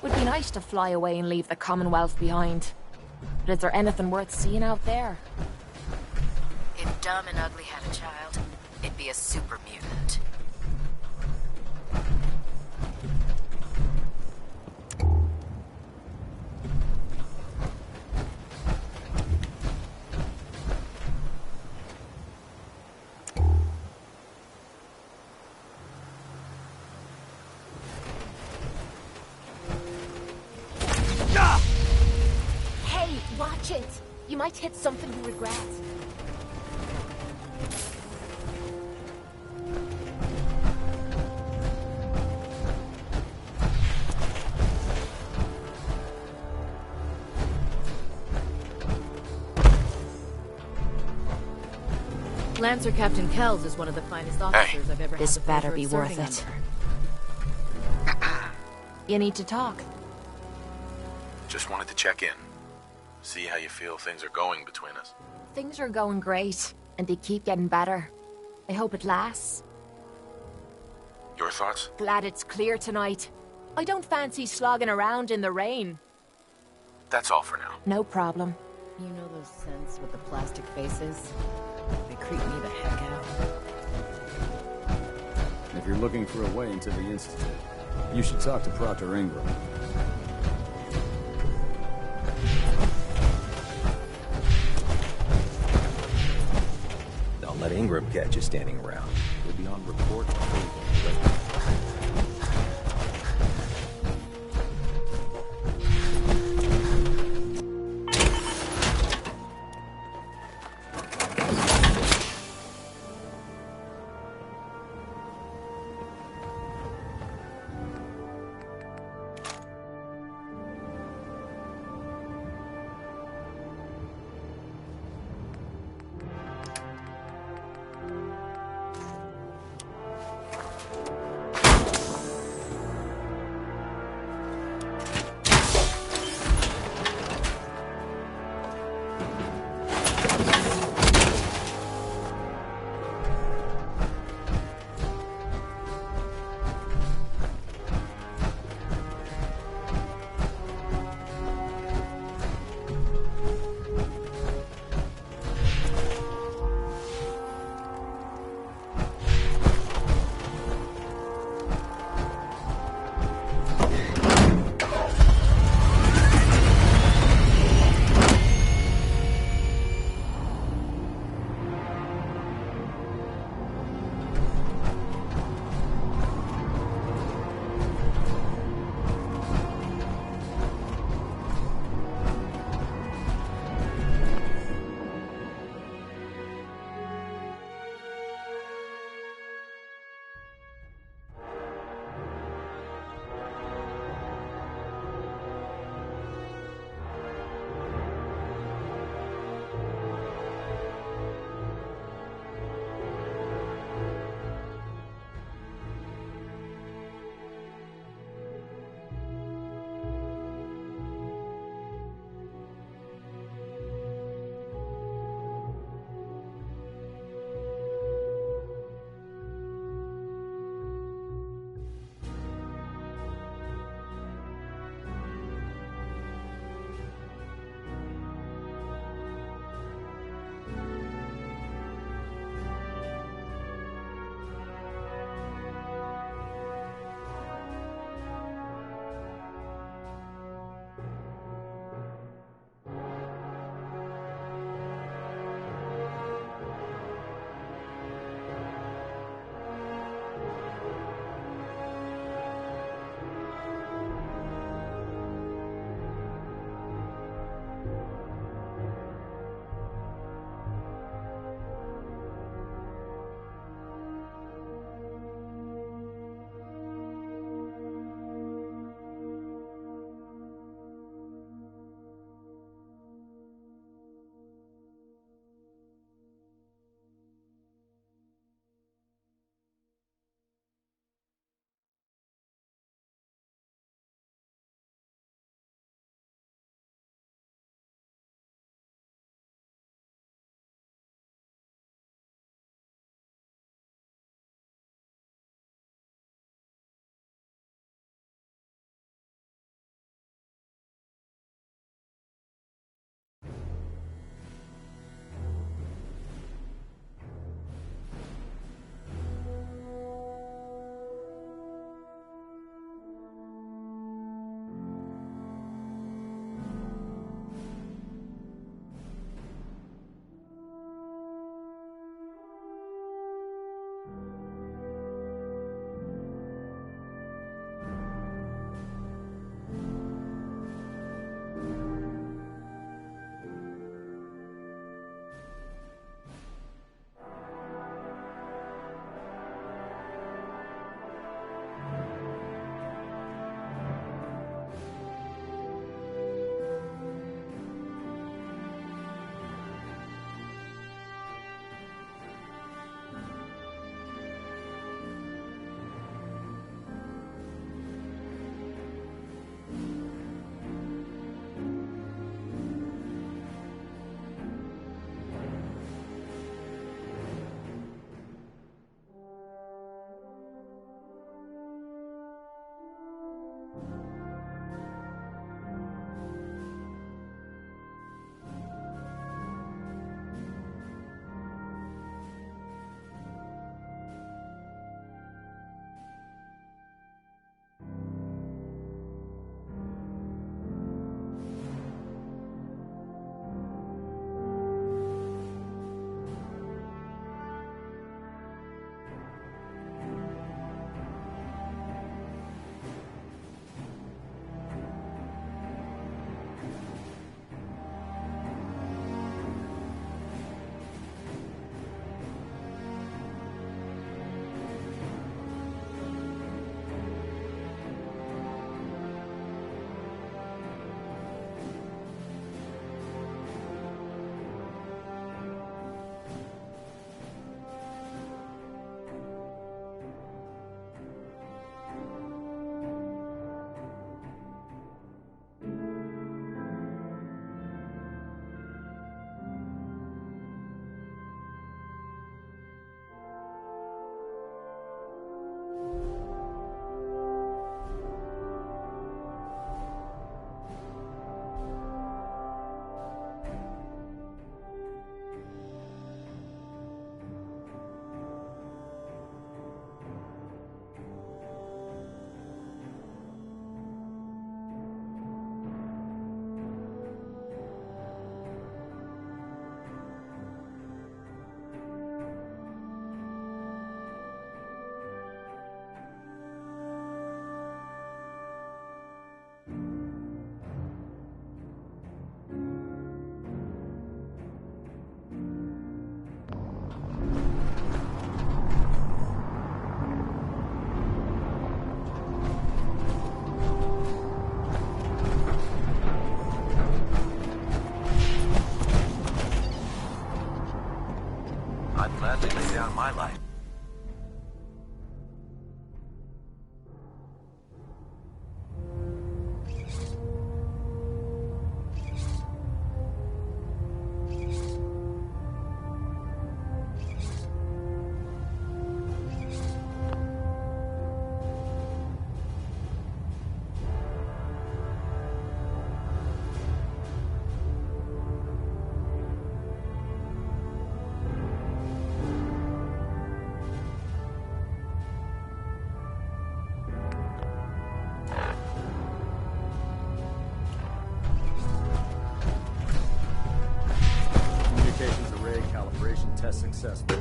Would be nice to fly away and leave the Commonwealth behind. But is there anything worth seeing out there? If Dumb and Ugly had a child, it'd be a super mutant. Hey, watch it! You might hit something you regret. Lancer Captain Kells is one of the finest officers I've ever had. This the better pleasure be of worth serving it. under. You need to talk. Just wanted to check in. See how you feel things are going between us. Things are going great, and they keep getting better. I hope it lasts. Your thoughts? Glad it's clear tonight. I don't fancy slogging around in the rain. That's all for now. No problem. You know those scents with the plastic faces? They creep me the heck out. If you're looking for a way into the Institute, you should talk to Proctor Ingram. Don't let Ingram catch you standing around. You'll be on report. my life. Communications array calibration test successful.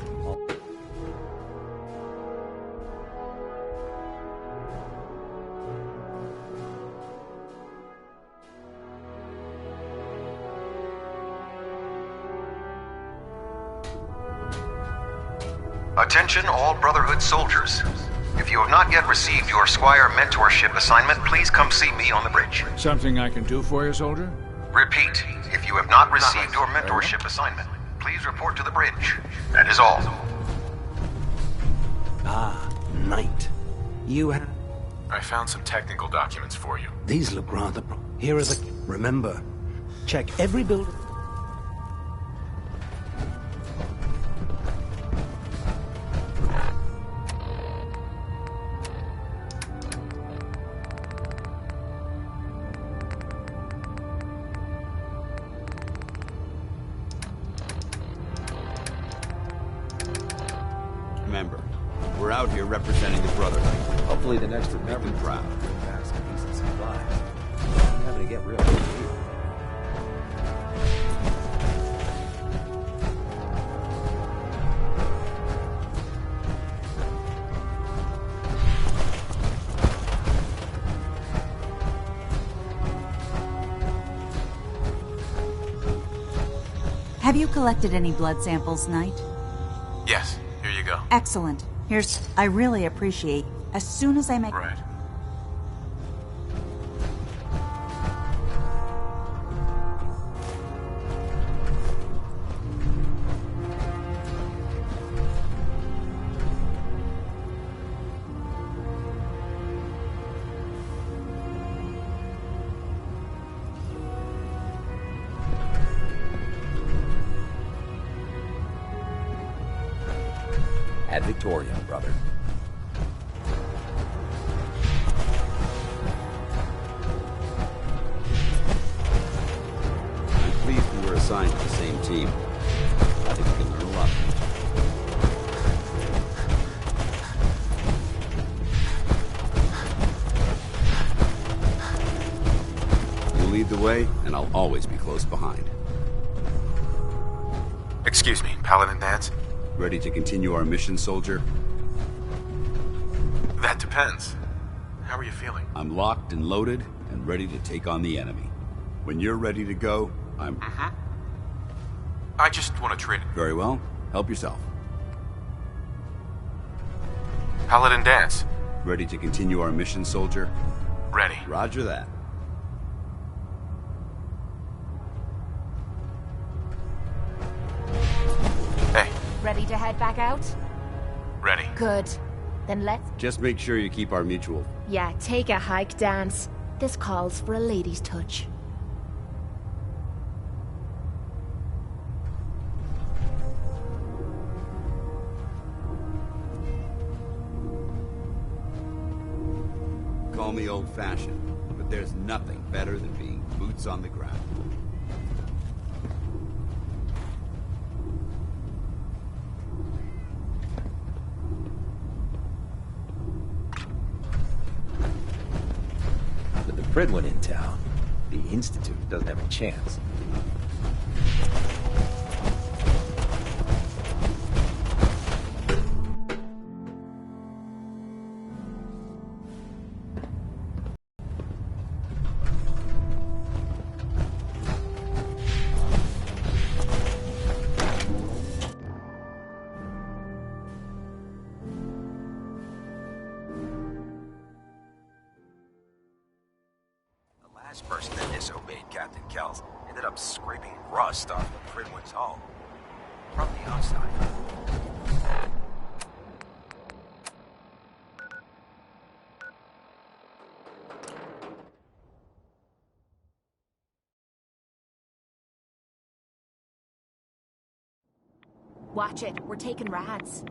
Attention all Brotherhood soldiers. If you have not yet received your Squire mentorship assignment, please come see me on the bridge. Something I can do for you, soldier? Repeat, if you have not received your mentorship assignment, please report to the bridge. That is all. Ah, Knight. You have... I found some technical documents for you. These look rather... Here are the... Remember, check every building... Remember, we're out here representing the Brotherhood. Hopefully the next Make remember them proud. back some decent supplies. I'm having to get real here. Have you collected any blood samples, Knight? Yes, here you go. Excellent. I really appreciate. As soon as I make... Right. At Victoria, brother. I'm pleased we were assigned to the same team. I think we can learn a lot from each other. You lead the way, and I'll always be close behind. Excuse me, Paladin Dance? Ready to continue our mission, soldier? That depends. How are you feeling? I'm locked and loaded and ready to take on the enemy. When you're ready to go, I'm... Mm-hmm. I just want to trade it. Very well. Help yourself. Paladin Dance. Ready to continue our mission, soldier? Ready. Roger that. Hey, Ready to head back out? ready. Good. Then let's... Just make sure you keep our mutual. Yeah, take a hike, Dance. This calls for a lady's touch. Call me old-fashioned, but there's nothing better than being boots on the ground. With the Pridwin in town, the Institute doesn't have a chance. Last person that disobeyed Captain Kells ended up scraping rust off the Pridwin's hull. From the outside. Watch it. We're taking rads.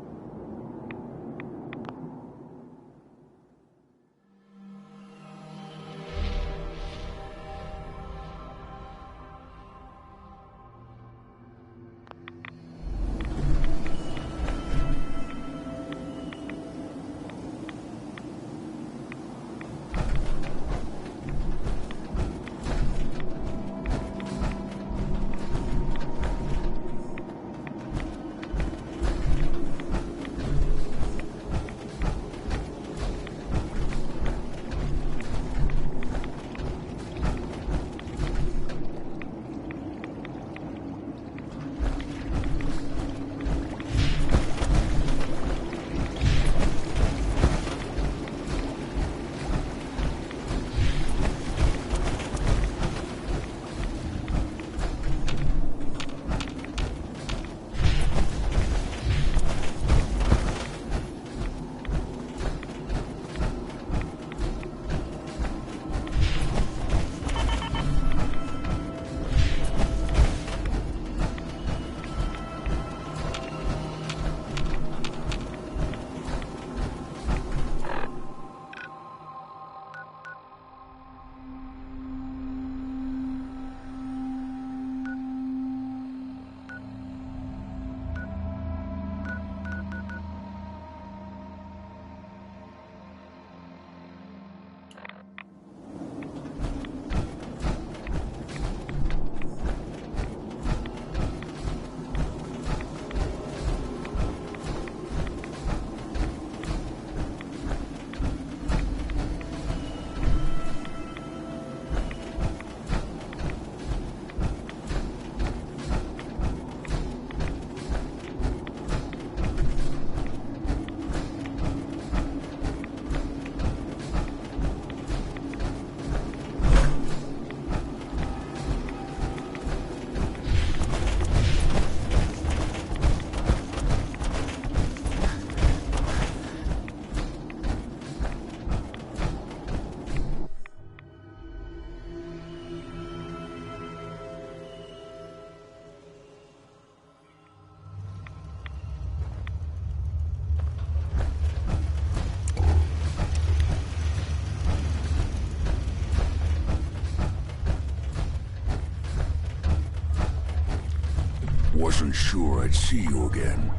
Wasn't sure I'd see you again.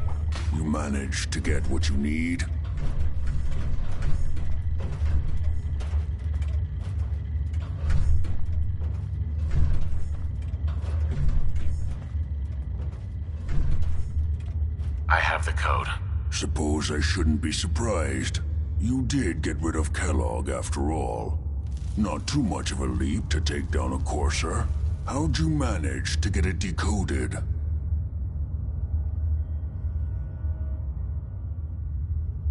You managed to get what you need? I have the code. Suppose I shouldn't be surprised. You did get rid of Kellogg after all. Not too much of a leap to take down a Courser. How'd you manage to get it decoded?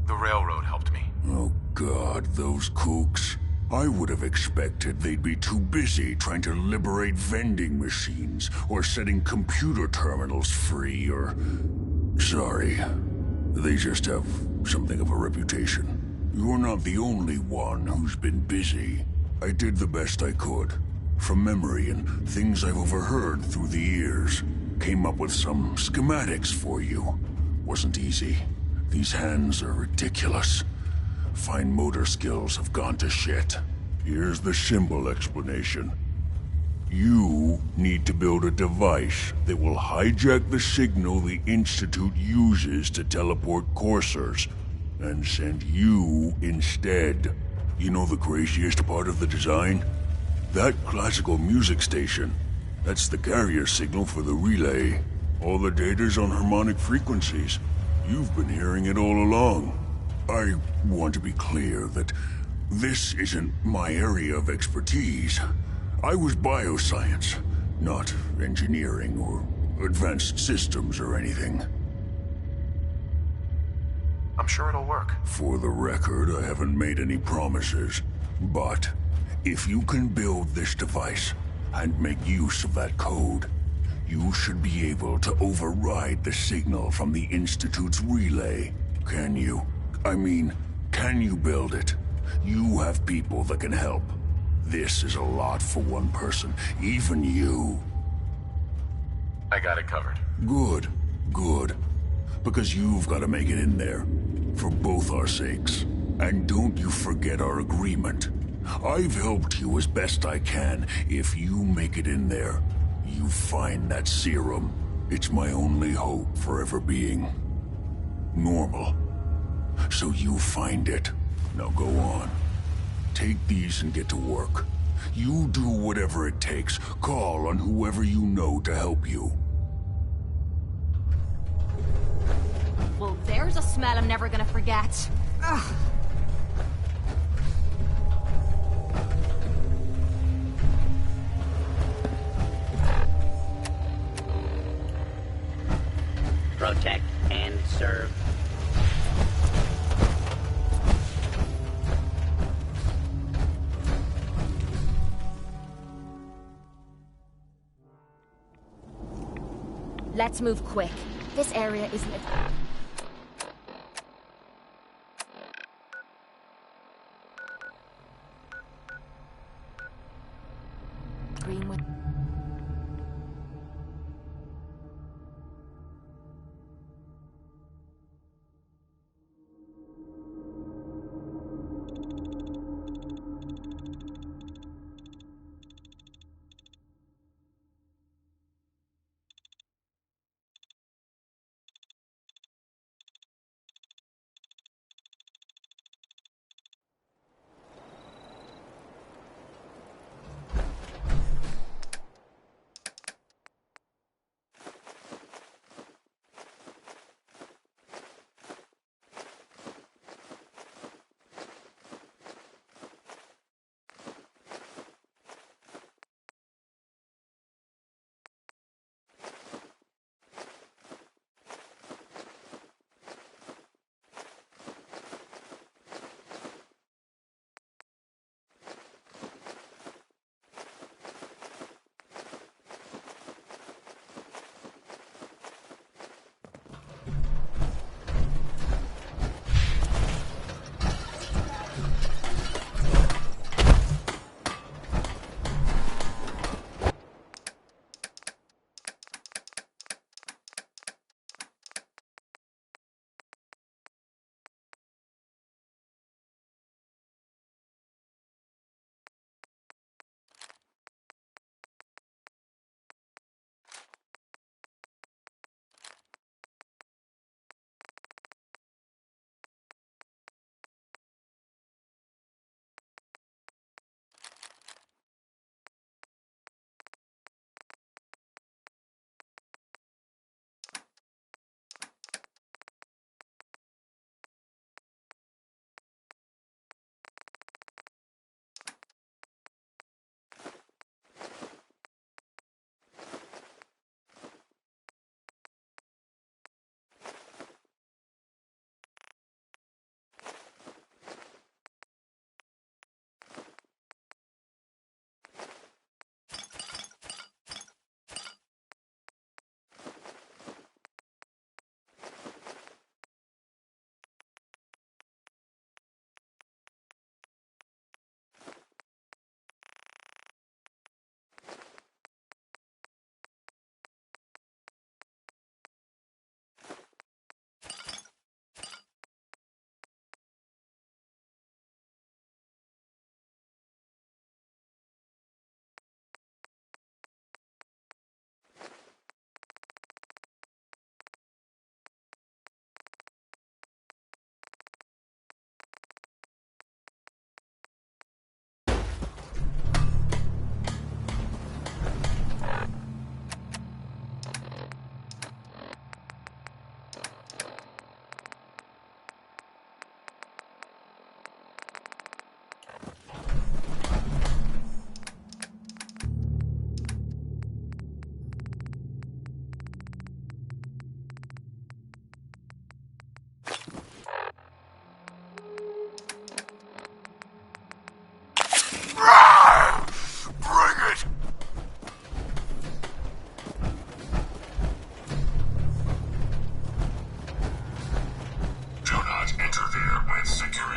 The railroad helped me. Oh God, those kooks. I would have expected they'd be too busy trying to liberate vending machines or setting computer terminals free or... Sorry. They just have something of a reputation. You're not the only one who's been busy. I did the best I could. From memory and things I've overheard through the years. Came up with some schematics for you. Wasn't easy. These hands are ridiculous. Fine motor skills have gone to shit. Here's the symbol explanation. You need to build a device that will hijack the signal the Institute uses to teleport coursers, and send you instead. You know the craziest part of the design? That classical music station. That's the carrier signal for the relay. All the data's on harmonic frequencies. You've been hearing it all along. I want to be clear that this isn't my area of expertise. I was bioscience, not engineering or advanced systems or anything. I'm sure it'll work. For the record, I haven't made any promises. But if you can build this device and make use of that code, you should be able to override the signal from the Institute's relay. Can you? I mean, can you build it? You have people that can help. This is a lot for one person, even you. I got it covered. Good, good. Because you've got to make it in there. For both our sakes. And don't you forget our agreement. I've helped you as best I can. If you make it in there, you find that serum. It's my only hope for ever being normal. So you find it. Now go on. Take these and get to work. You do whatever it takes. Call on whoever you know to help you. Well, there's a smell I'm never gonna forget. Ugh. Protect and serve. Let's move quick. This area isn't a... Greenwood.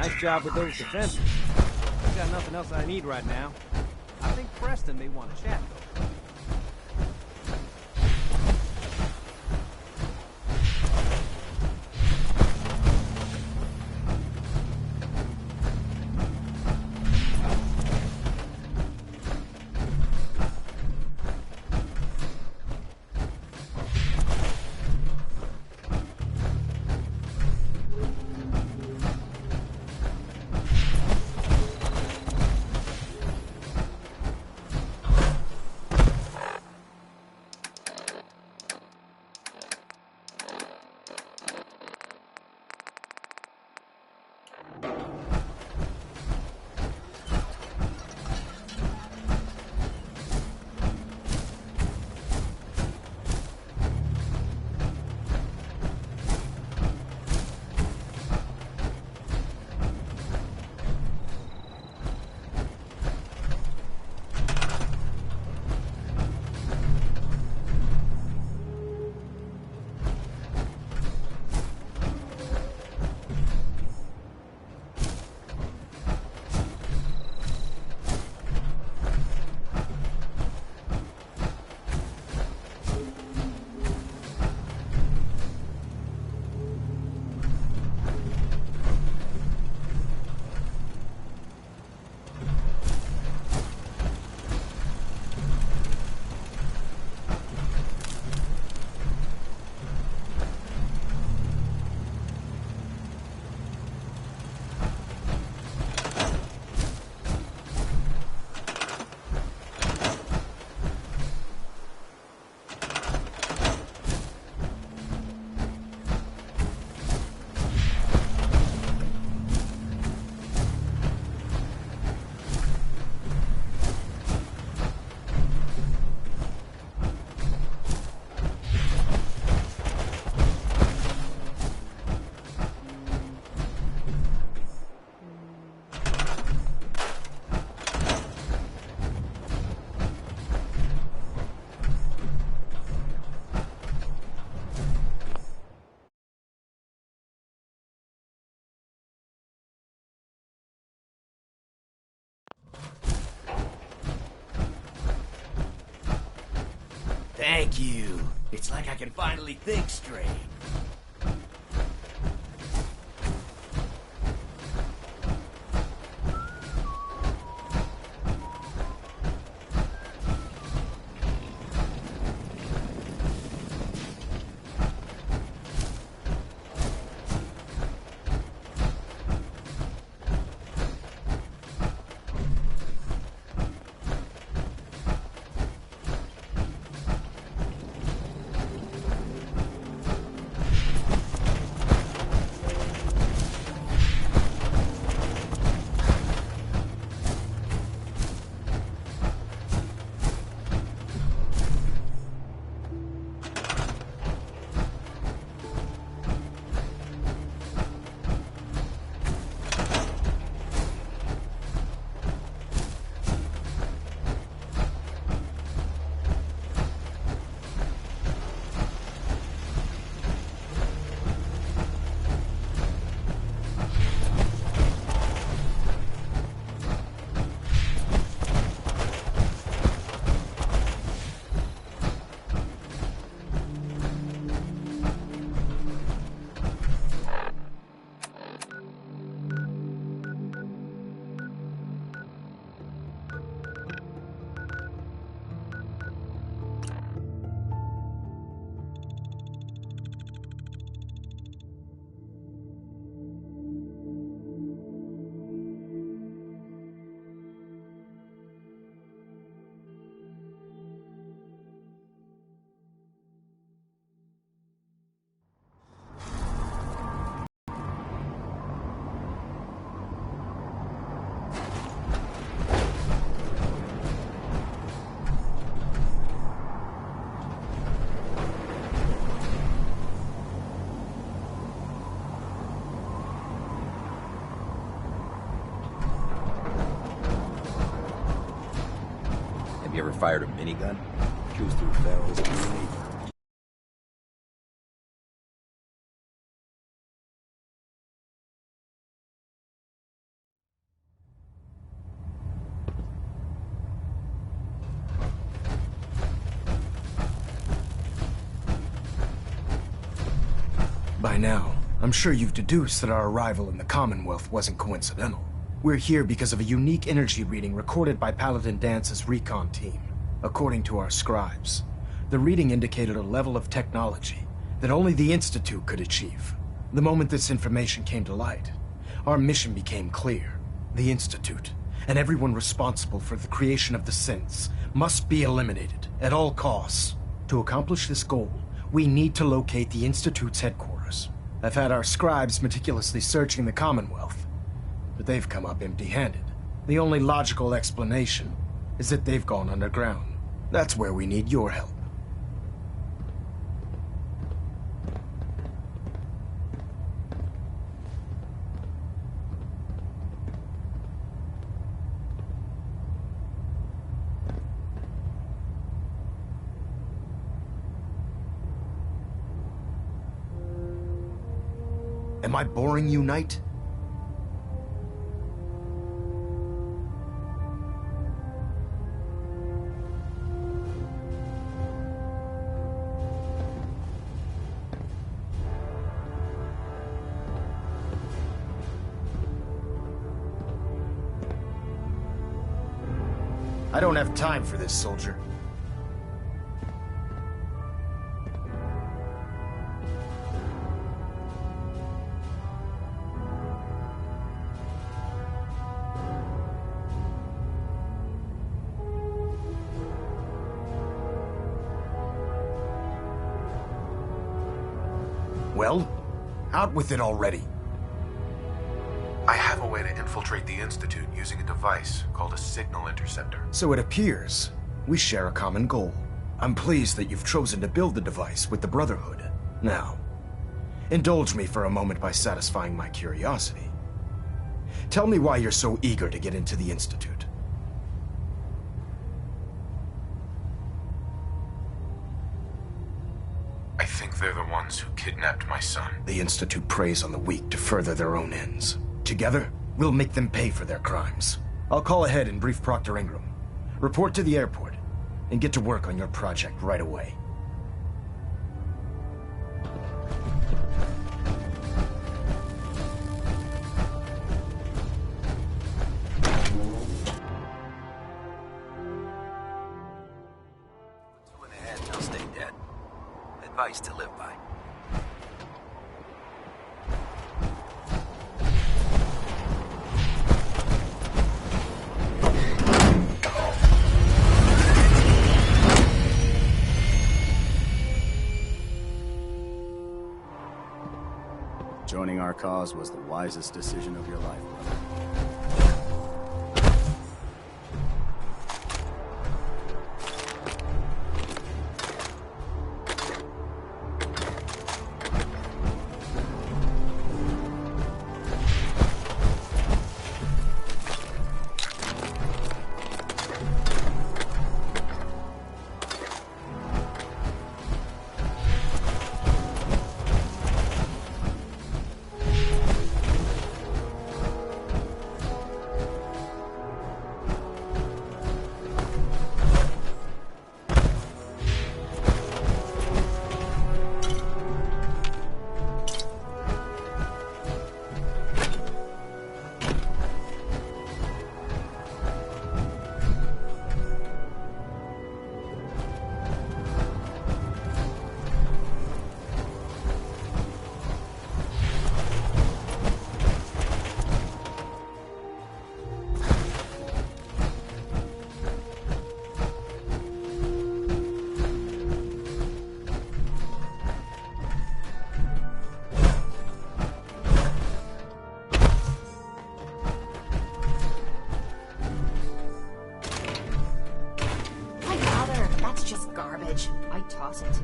Nice job with those defenses. I got nothing else I need right now. I think Preston may want to chat, though. Thank you. It's like I can finally think straight. Have you ever fired a minigun? Shoots through barrels underneath. By now, I'm sure you've deduced that our arrival in the Commonwealth wasn't coincidental. We're here because of a unique energy reading recorded by Paladin Dance's recon team. According to our scribes, the reading indicated a level of technology that only the Institute could achieve. The moment this information came to light, our mission became clear. The Institute, and everyone responsible for the creation of the synths, must be eliminated at all costs. To accomplish this goal, we need to locate the Institute's headquarters. I've had our scribes meticulously searching the Commonwealth, but they've come up empty-handed. The only logical explanation is that they've gone underground. That's where we need your help. Am I boring you, Knight? I don't have time for this, soldier. Well, out with it already. I have a way to infiltrate the Institute using a device called a signal interceptor. So it appears we share a common goal. I'm pleased that you've chosen to build the device with the Brotherhood. Now, indulge me for a moment by satisfying my curiosity. Tell me why you're so eager to get into the Institute. I think they're the ones who kidnapped my son. The Institute preys on the weak to further their own ends. Together, we'll make them pay for their crimes. I'll call ahead and brief Proctor Ingram. Report to the airport, and get to work on your project right away. Advice to live by. Joining our cause was the wisest decision of your life, brother. I toss it.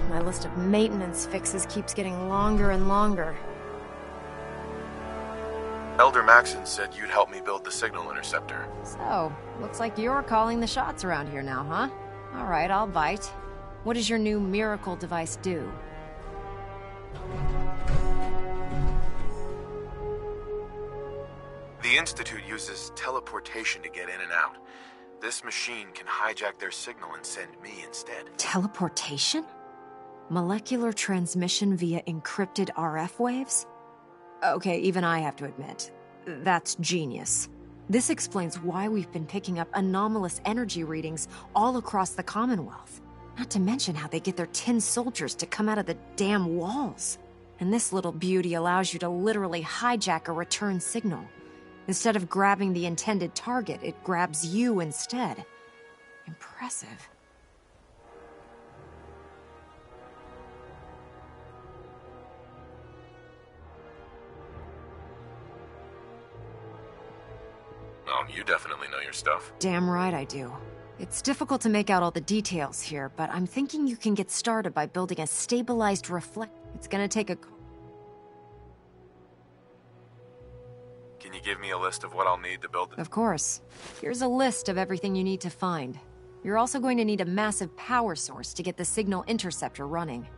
My list of maintenance fixes keeps getting longer and longer. Elder Maxon said you'd help me build the signal interceptor. So, looks like you're calling the shots around here now, huh? All right, I'll bite. What does your new miracle device do? The Institute uses teleportation to get in and out. This machine can hijack their signal and send me instead. Teleportation? Molecular transmission via encrypted RF waves? Okay, even I have to admit, that's genius. This explains why we've been picking up anomalous energy readings all across the Commonwealth. Not to mention how they get their tin soldiers to come out of the damn walls. And this little beauty allows you to literally hijack a return signal. Instead of grabbing the intended target, it grabs you instead. Impressive. Oh, you definitely know your stuff. Damn right I do. It's difficult to make out all the details here, but I'm thinking you can get started by building a stabilized reflect. It's gonna take a... Can you give me a list of what I'll need to build it? Of course. Here's a list of everything you need to find. You're also going to need a massive power source to get the signal interceptor running.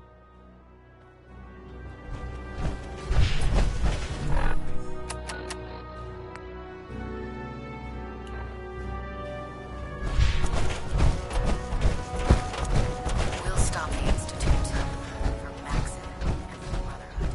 We'll stop the Institute from Maxon and from the Brotherhood.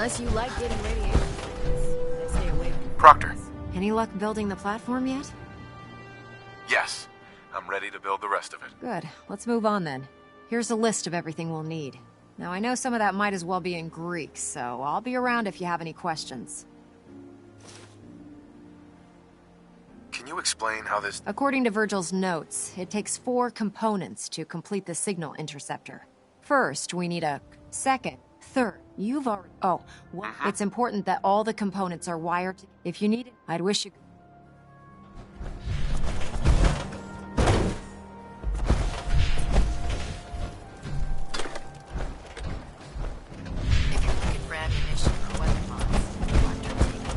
Unless you like getting radiation, I stay away from Proctor. Any luck building the platform yet? Yes. I'm ready to build the rest of it. Good. Let's move on then. Here's a list of everything we'll need. Now, I know some of that might as well be in Greek, so I'll be around if you have any questions. Can you explain how this... According to Virgil's notes, it takes 4 components to complete the signal interceptor. First, we need a second, third. You've already... Oh, well, it's important that all the components are wired. If you need it, I'd wish you... If you're looking for ammunition or weapon mods, you'll have to take it.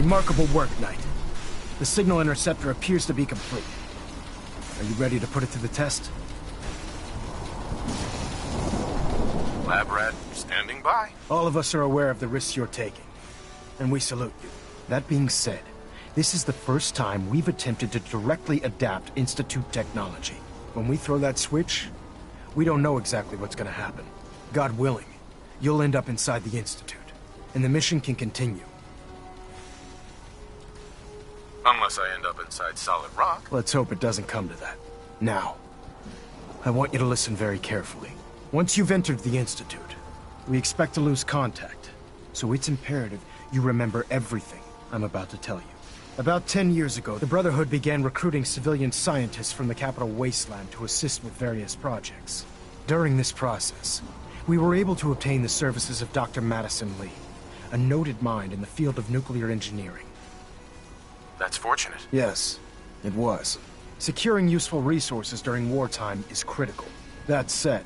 Remarkable work, Knight. The signal interceptor appears to be complete. Are you ready to put it to the test? Lab rat, standing by. All of us are aware of the risks you're taking, and we salute you. That being said, this is the first time we've attempted to directly adapt Institute technology. When we throw that switch, we don't know exactly what's gonna happen. God willing, you'll end up inside the Institute, and the mission can continue. Unless I end up inside solid rock. Let's hope it doesn't come to that. Now, I want you to listen very carefully. Once you've entered the Institute, we expect to lose contact, so it's imperative you remember everything I'm about to tell you. About 10 years ago, the Brotherhood began recruiting civilian scientists from the capital wasteland to assist with various projects. During this process, we were able to obtain the services of Dr. Madison Lee, a noted mind in the field of nuclear engineering. That's fortunate. Yes, it was. Securing useful resources during wartime is critical. That said,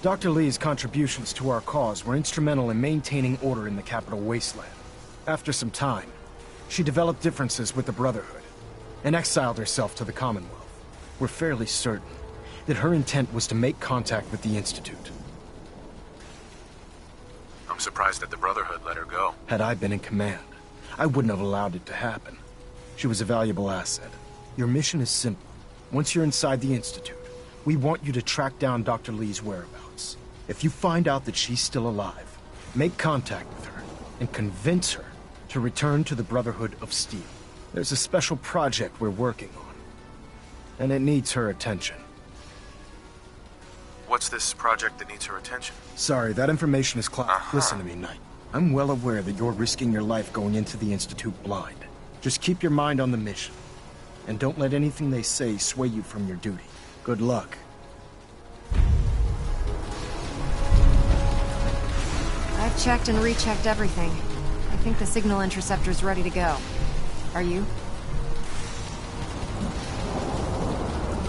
Dr. Lee's contributions to our cause were instrumental in maintaining order in the capital wasteland. After some time, she developed differences with the Brotherhood and exiled herself to the Commonwealth. We're fairly certain that her intent was to make contact with the Institute. I'm surprised that the Brotherhood let her go. Had I been in command, I wouldn't have allowed it to happen. She was a valuable asset. Your mission is simple. Once you're inside the Institute, we want you to track down Dr. Lee's whereabouts. If you find out that she's still alive, make contact with her and convince her to return to the Brotherhood of Steel. There's a special project we're working on, and it needs her attention. What's this project that needs her attention? Sorry, that information is Listen to me, Knight. I'm well aware that you're risking your life going into the Institute blind. Just keep your mind on the mission, and don't let anything they say sway you from your duty. Good luck. I've checked and rechecked everything. I think the signal interceptor's ready to go. Are you?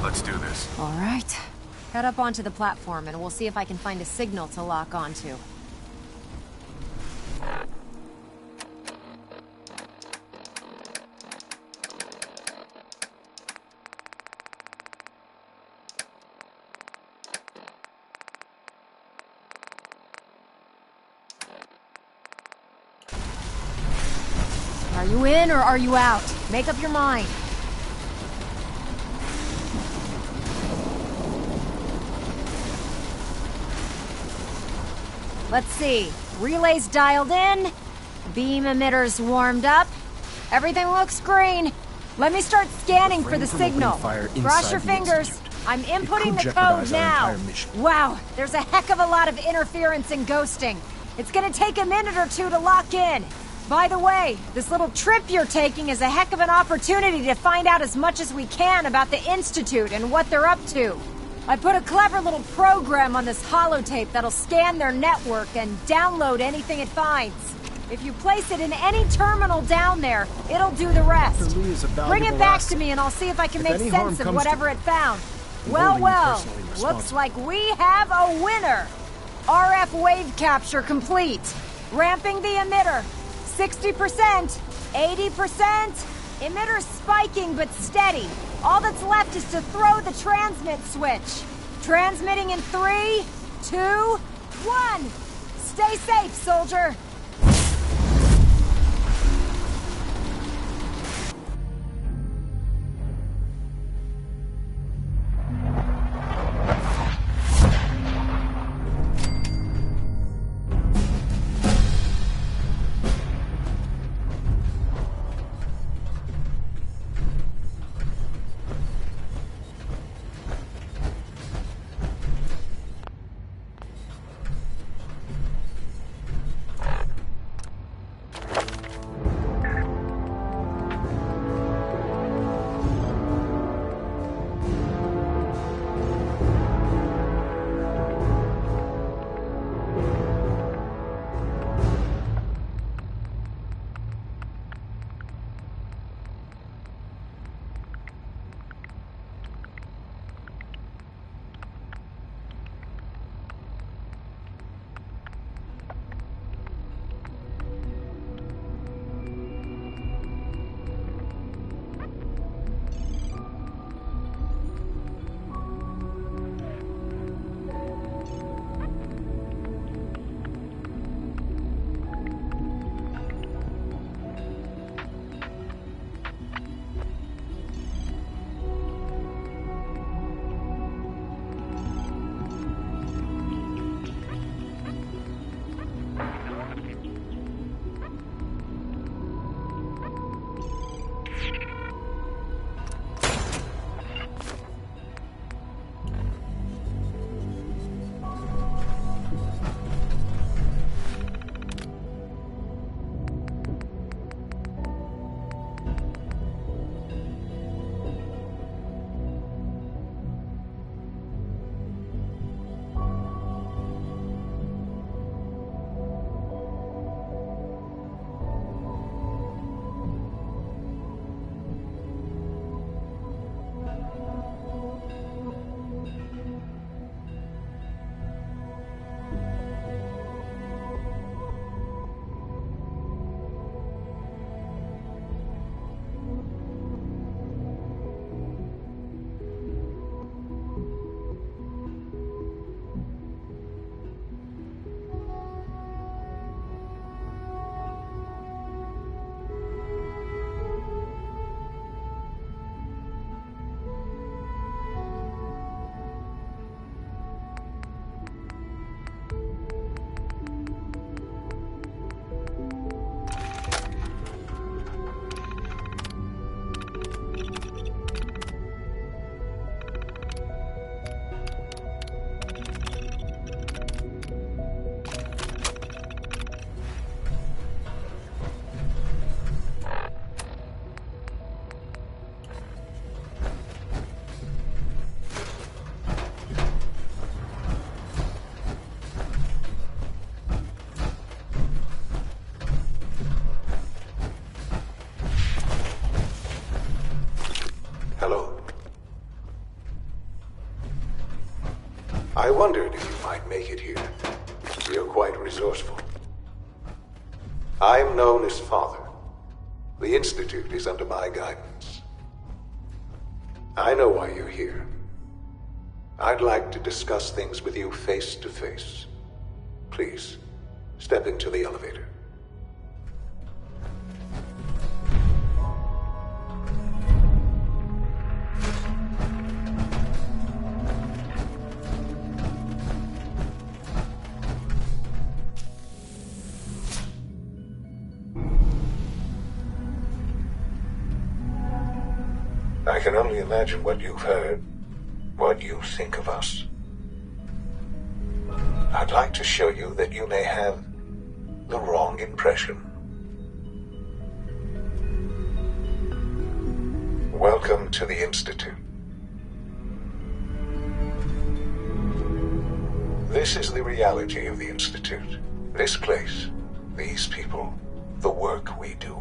Let's do this. All right. Head up onto the platform and we'll see if I can find a signal to lock onto. Are you in or are you out? Make up your mind. Let's see. Relays dialed in. Beam emitters warmed up. Everything looks green. Let me start scanning for the signal. Cross your fingers. I'm inputting the code now. Wow, there's a heck of a lot of interference and ghosting. It's gonna take a minute or two to lock in. By the way, this little trip you're taking is a heck of an opportunity to find out as much as we can about the Institute and what they're up to. I put a clever little program on this holotape that'll scan their network and download anything it finds. If you place it in any terminal down there, it'll do the rest. Bring it back to me and I'll see if I can make sense of whatever it found. Well, looks like we have a winner. RF wave capture complete. Ramping the emitter. 60%, 80%, emitter spiking but steady. All that's left is to throw the transmit switch. Transmitting in 3, 2, 1. Stay safe, soldier. I wondered if you might make it here. You're quite resourceful. I'm known as Father. The Institute is under my guidance. I know why you're here. I'd like to discuss things with you face to face. Please, step into the elevator. I can only imagine what you've heard, what you think of us. I'd like to show you that you may have the wrong impression. Welcome to the Institute. This is the reality of the Institute. This place, these people, the work we do.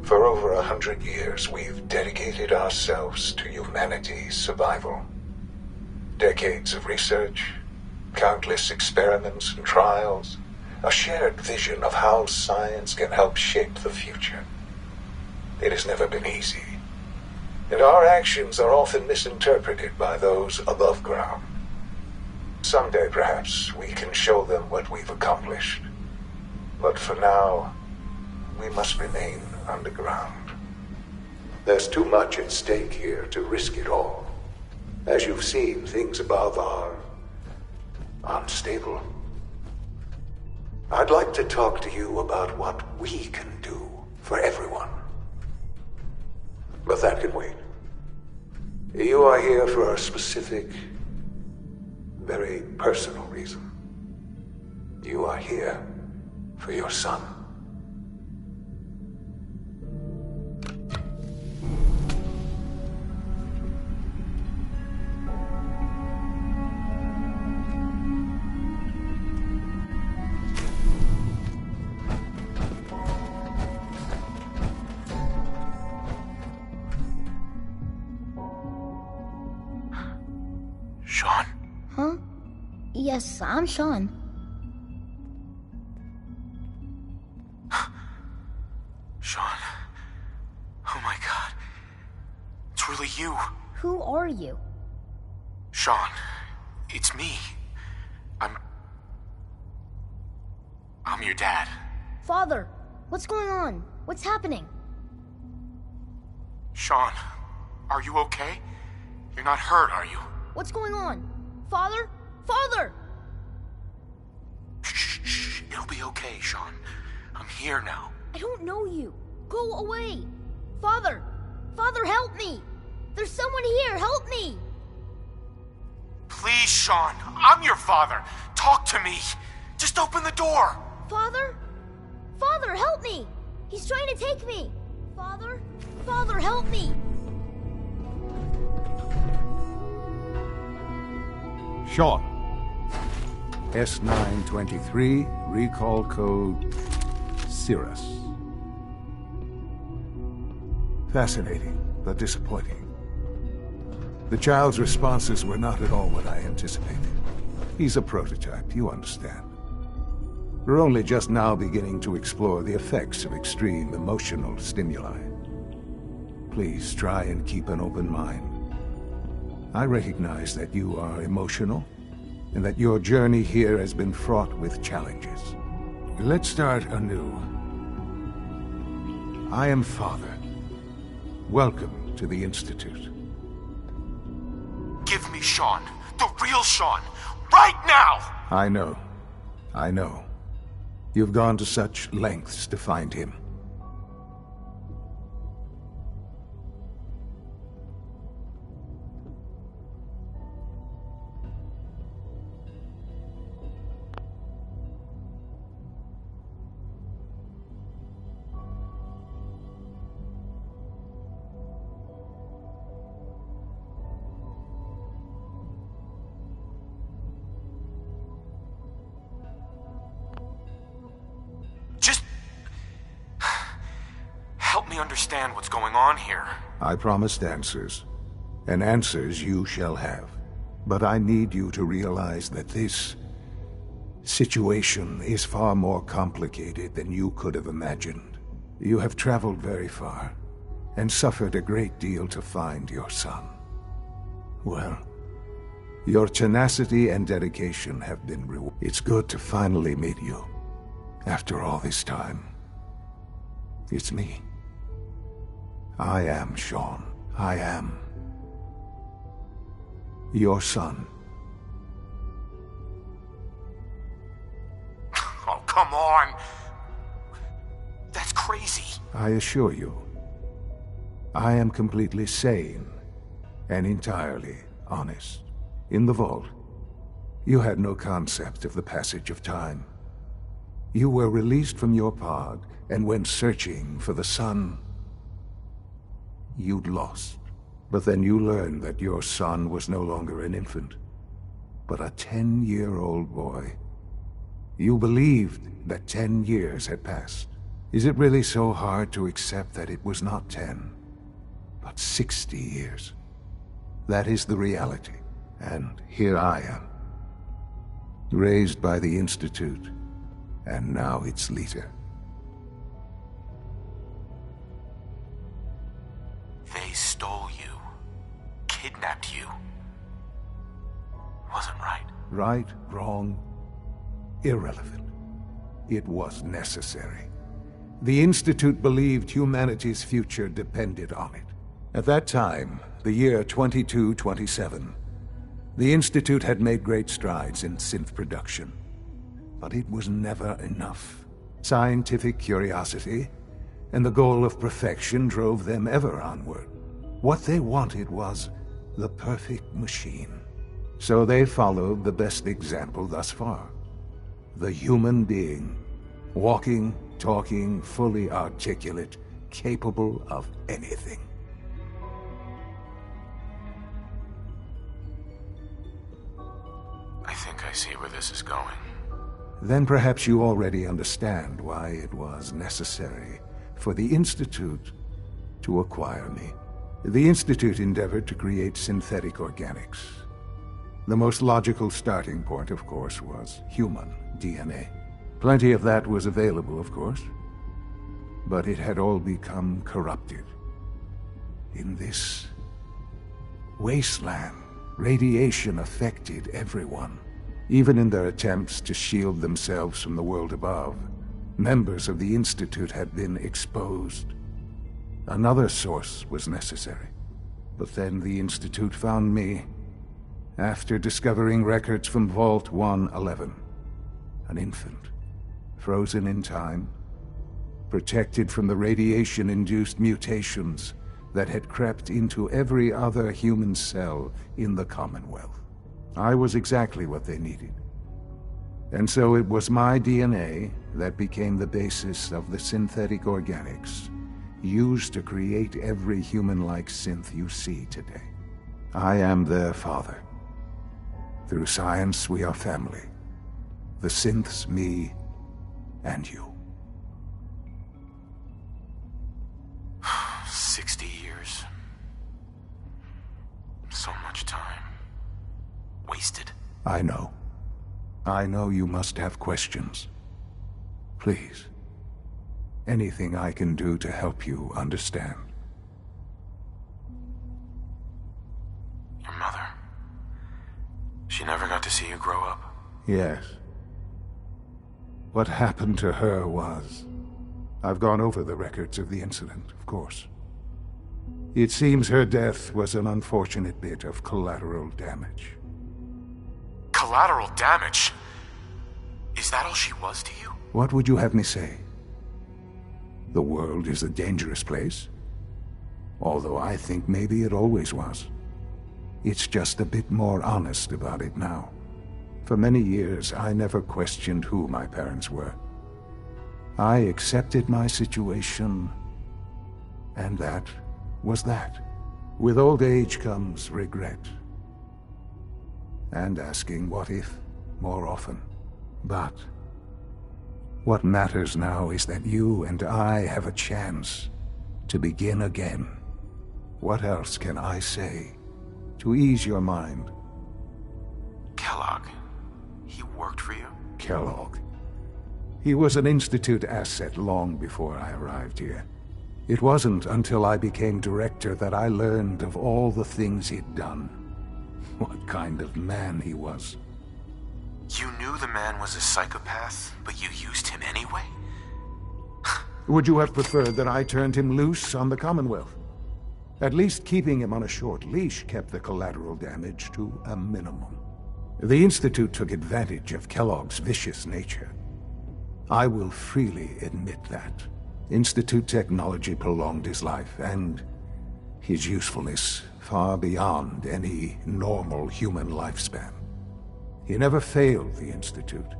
For over 100 years, we've dedicated ourselves to humanity's survival. Decades of research, countless experiments and trials, a shared vision of how science can help shape the future. It has never been easy, and our actions are often misinterpreted by those above ground. Someday, perhaps, we can show them what we've accomplished. But for now, we must remain underground. There's too much at stake here to risk it all. As you've seen, things above are unstable. I'd like to talk to you about what we can do for everyone. But that can wait. You are here for a specific, very personal reason. You are here for your son. Sean? Huh? Yes, I'm Sean. Sean. Oh my god. It's really you. Who are you? Sean. It's me. I'm your dad. Father, what's going on? What's happening? Sean, are you okay? You're not hurt, are you? What's going on? Father? Father! Shh. It'll be okay, Sean. I'm here now. I don't know you. Go away. Father! Father, help me! There's someone here. Help me! Please, Sean. I'm your father. Talk to me. Just open the door. Father? Father, help me! He's trying to take me. Father? Father, help me! Sean. S923, recall code Cirrus. Fascinating, but disappointing. The child's responses were not at all what I anticipated. He's a prototype, you understand. We're only just now beginning to explore the effects of extreme emotional stimuli. Please try and keep an open mind. I recognize that you are emotional, and that your journey here has been fraught with challenges. Let's start anew. I am Father. Welcome to the Institute. Give me Sean. The real Sean. Right now! I know. You've gone to such lengths to find him. Understand what's going on here. I promised answers, and answers you shall have. But I need you to realize that this situation is far more complicated than you could have imagined. You have traveled very far, and suffered a great deal to find your son. Well, your tenacity and dedication have been rewarded. It's good to finally meet you. After all this time. It's me. I am Sean. I am your son. Oh, come on! That's crazy. I assure you, I am completely sane and entirely honest. In the vault, you had no concept of the passage of time. You were released from your pod and went searching for the son you'd lost. But then you learned that your son was no longer an infant, but a 10-year-old boy. You believed that 10 years had passed. Is it really so hard to accept that it was not 10, but 60 years? That is the reality, and here I am, raised by the Institute, and now its leader. They stole you, kidnapped you. Wasn't right. Right, wrong, irrelevant. It was necessary. The Institute believed humanity's future depended on it. At that time, the year 2227, the Institute had made great strides in synth production. But it was never enough. Scientific curiosity and the goal of perfection drove them ever onward. What they wanted was the perfect machine. So they followed the best example thus far. The human being. Walking, talking, fully articulate, capable of anything. I think I see where this is going. Then perhaps you already understand why it was necessary for the Institute to acquire me. The Institute endeavored to create synthetic organics. The most logical starting point, of course, was human DNA. Plenty of that was available, of course, but it had all become corrupted. In this wasteland, radiation affected everyone. Even in their attempts to shield themselves from the world above, members of the Institute had been exposed. Another source was necessary. But then the Institute found me after discovering records from Vault 111. An infant, frozen in time, protected from the radiation-induced mutations that had crept into every other human cell in the Commonwealth. I was exactly what they needed. And so it was my DNA that became the basis of the synthetic organics used to create every human-like synth you see today. I am their father. Through science, we are family. The synths, me, and you. 60 years. So much time. Wasted. I know. I know you must have questions. Please. Anything I can do to help you understand. Your mother. She never got to see you grow up? Yes. What happened to her was... I've gone over the records of the incident, of course. It seems her death was an unfortunate bit of collateral damage. Collateral damage? Is that all she was to you? What would you have me say? The world is a dangerous place? Although I think maybe it always was. It's just a bit more honest about it now. For many years, I never questioned who my parents were. I accepted my situation, and that was that. With old age comes regret. And asking what if more often. But what matters now is that you and I have a chance to begin again. What else can I say to ease your mind worked for you? Kellogg. He was an Institute asset long before I arrived here. It wasn't until I became director that I learned of all the things he'd done. What kind of man he was. You knew the man was a psychopath, but you used him anyway? Would you have preferred that I turned him loose on the Commonwealth? At least keeping him on a short leash kept the collateral damage to a minimum. The Institute took advantage of Kellogg's vicious nature. I will freely admit that. Institute technology prolonged his life, and his usefulness far beyond any normal human lifespan. He never failed the Institute,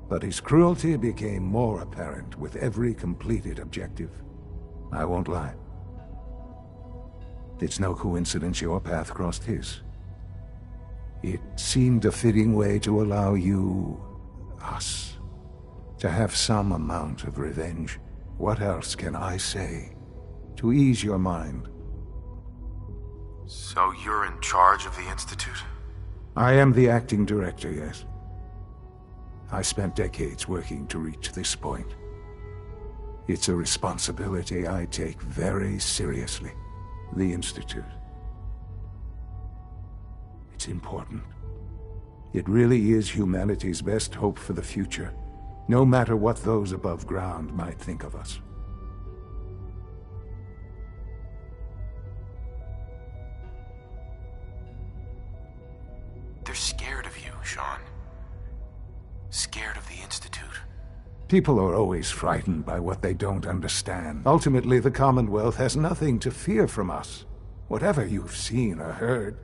but his cruelty became more apparent with every completed objective. I won't lie. It's no coincidence your path crossed his. It seemed a fitting way to allow you, us, to have some amount of revenge. What else can I say to ease your mind? So you're in charge of the Institute? I am the acting director, yes. I spent decades working to reach this point. It's a responsibility I take very seriously. The Institute. It's important. It really is humanity's best hope for the future, no matter what those above ground might think of us. They're scared of you, Sean. Scared of the Institute. People are always frightened by what they don't understand. Ultimately, the Commonwealth has nothing to fear from us. Whatever you've seen or heard,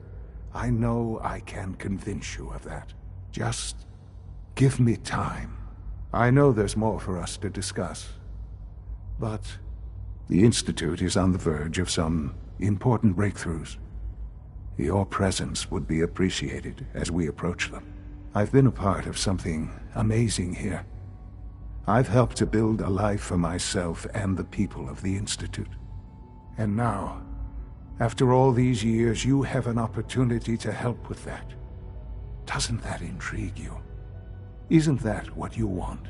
I know I can convince you of that. Just give me time. I know there's more for us to discuss. But the Institute is on the verge of some important breakthroughs. Your presence would be appreciated as we approach them. I've been a part of something amazing here. I've helped to build a life for myself and the people of the Institute. And now, after all these years, you have an opportunity to help with that. Doesn't that intrigue you? Isn't that what you want?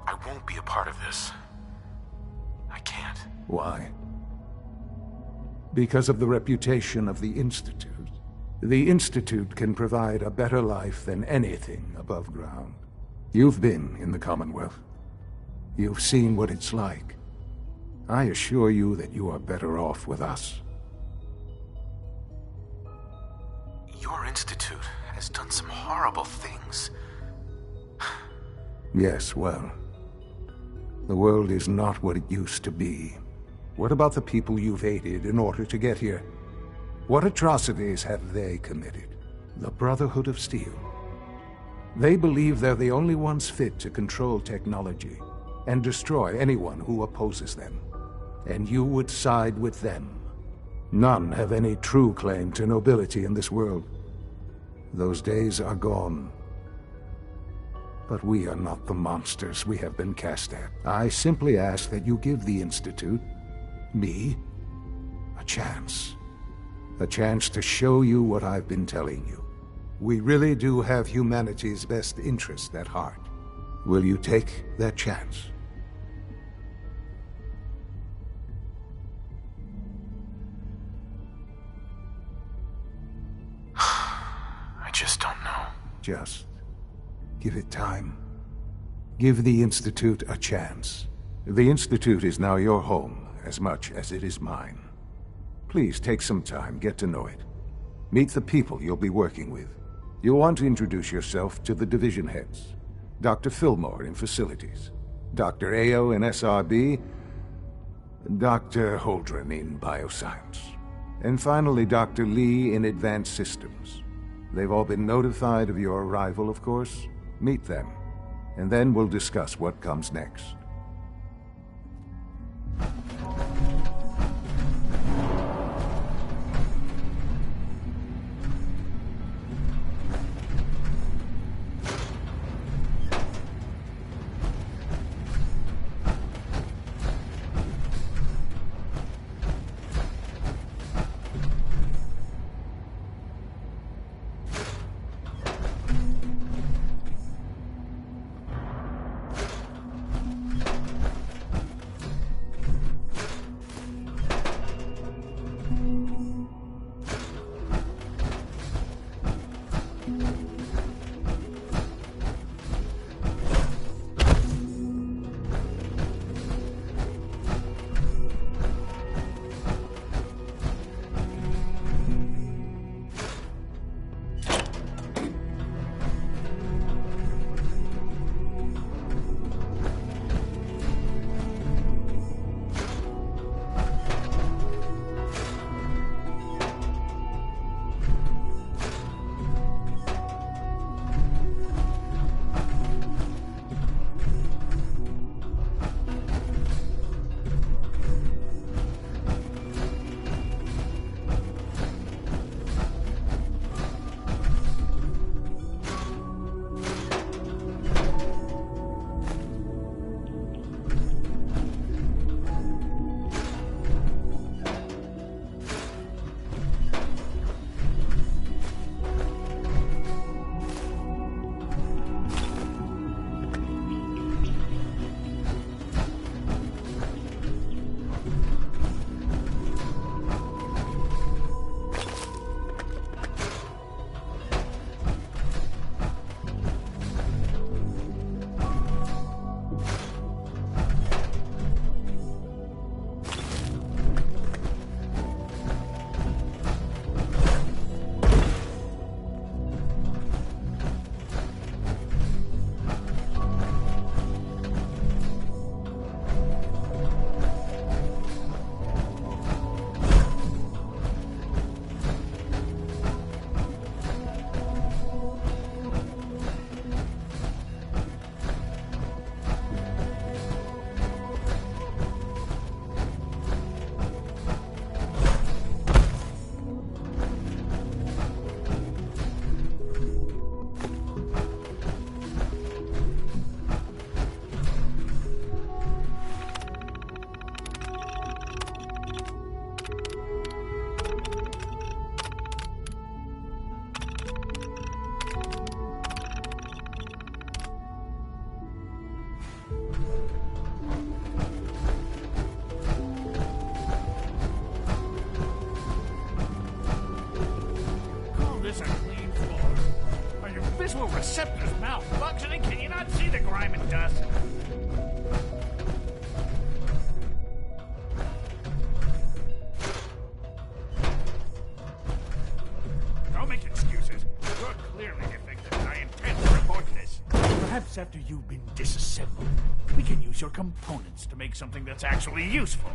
I won't be a part of this. I can't. Why? Because of the reputation of the Institute. The Institute can provide a better life than anything above ground. You've been in the Commonwealth. You've seen what it's like. I assure you that you are better off with us. Your Institute has done some horrible things. Yes, well, the world is not what it used to be. What about the people you've aided in order to get here? What atrocities have they committed? The Brotherhood of Steel. They believe they're the only ones fit to control technology and destroy anyone who opposes them. And you would side with them. None have any true claim to nobility in this world. Those days are gone. But we are not the monsters we have been cast at. I simply ask that you give the Institute, me, a chance. A chance to show you what I've been telling you. We really do have humanity's best interest at heart. Will you take that chance? I just don't know. Just give it time. Give the Institute a chance. The Institute is now your home as much as it is mine. Please take some time, get to know it. Meet the people you'll be working with. You'll want to introduce yourself to the division heads. Dr. Fillmore in Facilities, Dr. Ao in SRB, Dr. Holdren in Bioscience, and finally Dr. Lee in Advanced Systems. They've all been notified of your arrival, of course. Meet them, and then we'll discuss what comes next. this a clean floor? Are your visual receptors malfunctioning? Can you not see the grime and dust? Don't make excuses. You're clearly defective, and I intend to report this. Perhaps after you've been disassembled, we can use your components to make something that's actually useful.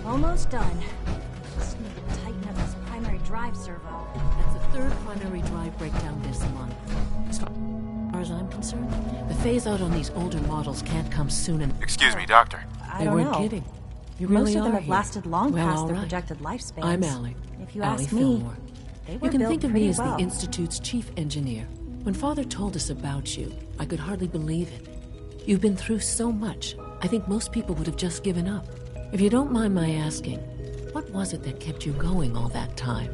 Almost done. Just need to tighten up this primary drive servo. That's the third primary drive breakdown this month. As far as I'm concerned, the phase-out on these older models can't come soon enough. Excuse me, Doctor. I They don't weren't know. kidding. You Most really of them are have here. lasted long Well, past all their right. projected lifespans. I'm Allie. If you Allie ask me, Fillmore. they were You can built think of pretty me as well. the Institute's chief engineer. When Father told us about you, I could hardly believe it. You've been through so much, I think most people would have just given up. If you don't mind my asking, what was it that kept you going all that time?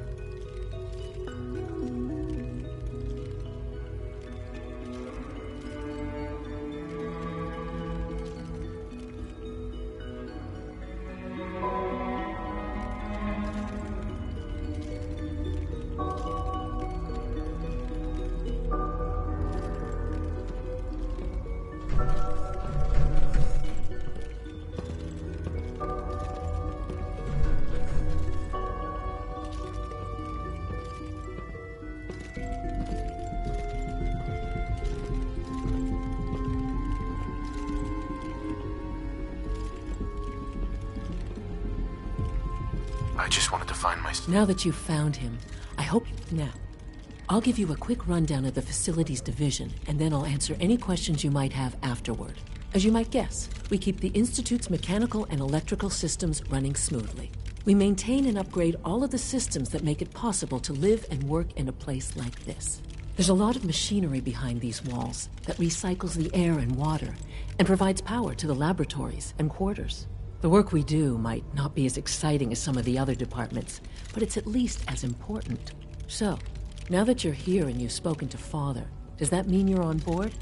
I just wanted to find my... Now that you've found him, I hope... Now, I'll give you a quick rundown of the facilities division, and then I'll answer any questions you might have afterward. As you might guess, we keep the Institute's mechanical and electrical systems running smoothly. We maintain and upgrade all of the systems that make it possible to live and work in a place like this. There's a lot of machinery behind these walls that recycles the air and water and provides power to the laboratories and quarters. The work we do might not be as exciting as some of the other departments, but it's at least as important. So, now that you're here and you've spoken to Father, does that mean you're on board?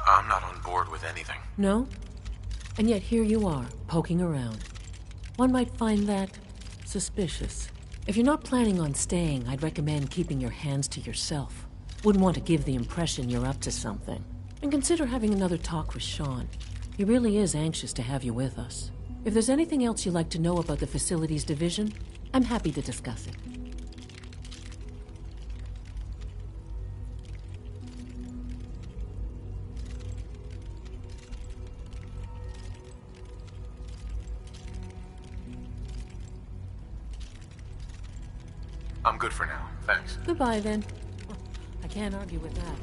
I'm not on board with anything. No? And yet here you are, poking around. One might find that suspicious. If you're not planning on staying, I'd recommend keeping your hands to yourself. Wouldn't want to give the impression you're up to something. And consider having another talk with Sean. He really is anxious to have you with us. If there's anything else you'd like to know about the facilities division, I'm happy to discuss it. I'm good for now, thanks. Goodbye, then. I can't argue with that.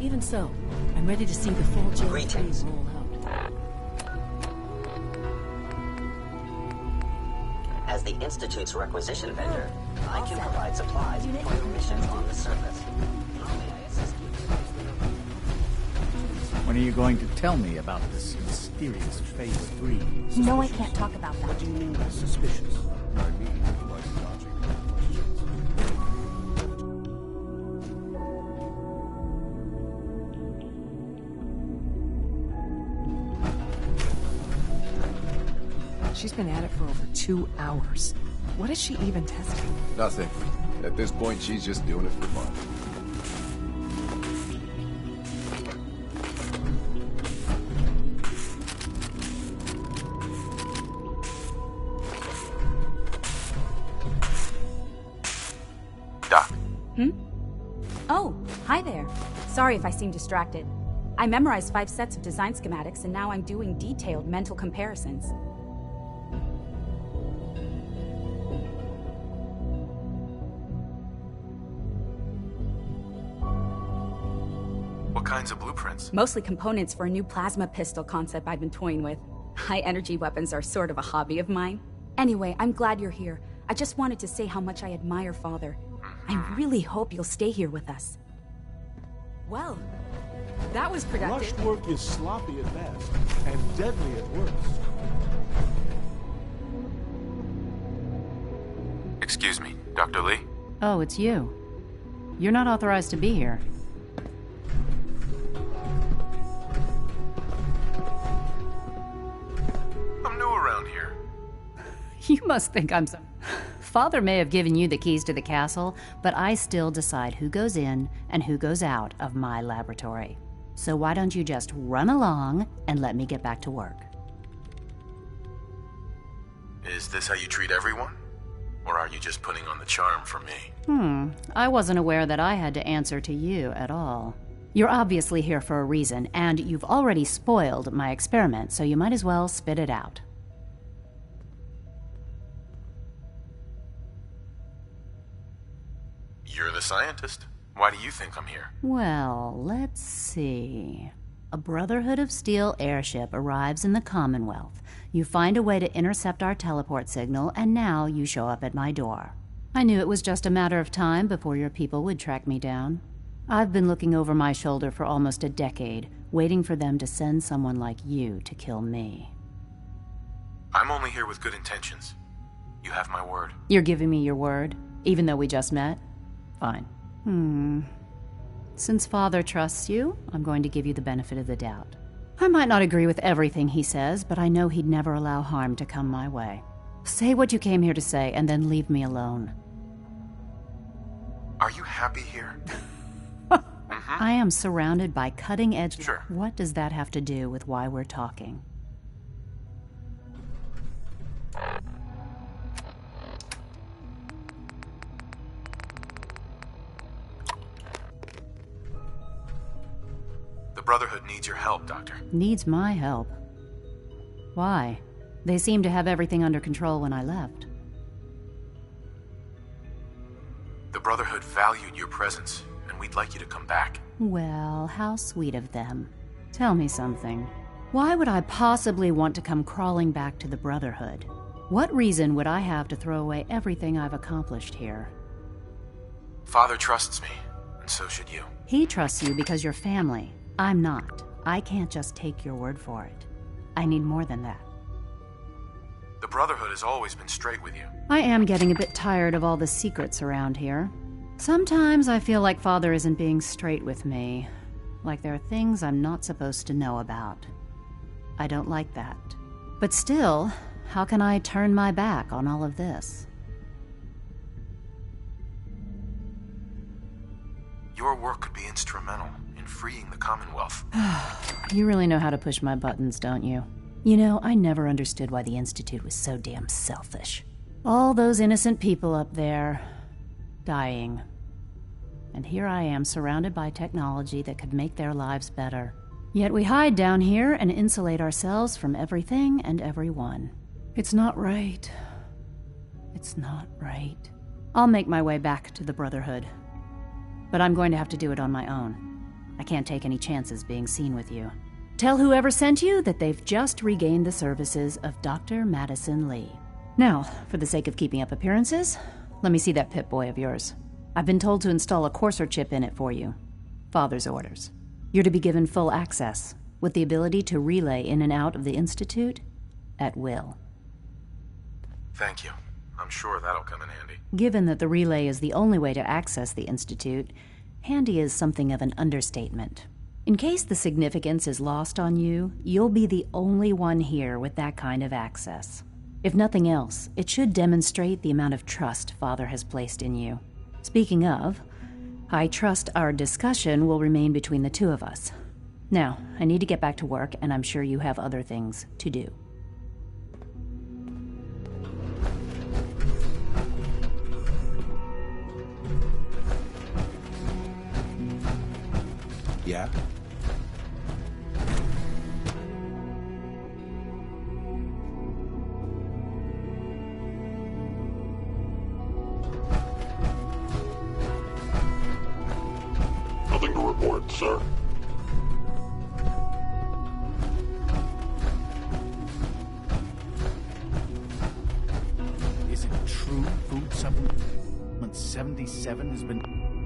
Even so, I'm ready to see the full J3 roll out. As the Institute's requisition vendor, I can provide supplies for your missions on the surface. How may I assist you? When are you going to tell me about this mysterious Phase 3? You know I can't talk about that. What do you mean by suspicious? I mean, like dodging She's been at it for over 2 hours. What is she even testing? nothing. At this point, she's just doing it for fun. Doc. Hmm? Oh, hi there. Sorry if I seem distracted. I memorized 5 sets of design schematics, and now I'm doing detailed mental comparisons. What kinds of blueprints? Mostly components for a new plasma pistol concept I've been toying with. High-energy weapons are sort of a hobby of mine. Anyway, I'm glad you're here. I just wanted to say how much I admire Father. I really hope you'll stay here with us. Well, that was productive. Rushed work is sloppy at best, and deadly at worst. Excuse me, Dr. Lee? Oh, it's you. You're not authorized to be here. I'm new around here. You must think I'm some... Father may have given you the keys to the castle, but I still decide who goes in and who goes out of my laboratory. So why don't you just run along and let me get back to work? Is this how you treat everyone? Or are you just putting on the charm for me? I wasn't aware that I had to answer to you at all. You're obviously here for a reason, and you've already spoiled my experiment, so you might as well spit it out. You're the scientist. Why do you think I'm here? Well, let's see. A Brotherhood of Steel airship arrives in the Commonwealth. You find a way to intercept our teleport signal, and now you show up at my door. I knew it was just a matter of time before your people would track me down. I've been looking over my shoulder for almost a decade, waiting for them to send someone like you to kill me. I'm only here with good intentions. You have my word. You're giving me your word, even though we just met? Fine. Since Father trusts you, I'm going to give you the benefit of the doubt. I might not agree with everything he says, but I know he'd never allow harm to come my way. Say what you came here to say, and then leave me alone. Are you happy here? I am surrounded by cutting-edge... Sure. What does that have to do with why we're talking? The Brotherhood needs your help, Doctor. Needs my help? Why? They seemed to have everything under control when I left. The Brotherhood valued your presence, and we'd like you to come back. Well, how sweet of them. Tell me something. Why would I possibly want to come crawling back to the Brotherhood? What reason would I have to throw away everything I've accomplished here? Father trusts me, and so should you. He trusts you because you're family. I'm not. I can't just take your word for it. I need more than that. The Brotherhood has always been straight with you. I am getting a bit tired of all the secrets around here. Sometimes I feel like Father isn't being straight with me. Like there are things I'm not supposed to know about. I don't like that. But still, how can I turn my back on all of this? Your work could be instrumental in freeing the Commonwealth. You really know how to push my buttons, don't you? You know, I never understood why the Institute was so damn selfish. All those innocent people up there, dying. And here I am, surrounded by technology that could make their lives better. Yet we hide down here and insulate ourselves from everything and everyone. It's not right. It's not right. I'll make my way back to the Brotherhood. But I'm going to have to do it on my own. I can't take any chances being seen with you. Tell whoever sent you that they've just regained the services of Dr. Madison Lee. Now, for the sake of keeping up appearances, let me see that Pip-Boy of yours. I've been told to install a courser chip in it for you. Father's orders. You're to be given full access, with the ability to relay in and out of the Institute at will. Thank you. I'm sure that'll come in handy. Given that the relay is the only way to access the Institute, handy is something of an understatement. In case the significance is lost on you, you'll be the only one here with that kind of access. If nothing else, it should demonstrate the amount of trust Father has placed in you. Speaking of, I trust our discussion will remain between the two of us. Now, I need to get back to work, and I'm sure you have other things to do. Yeah? sir. Is it true food supplement 77 has been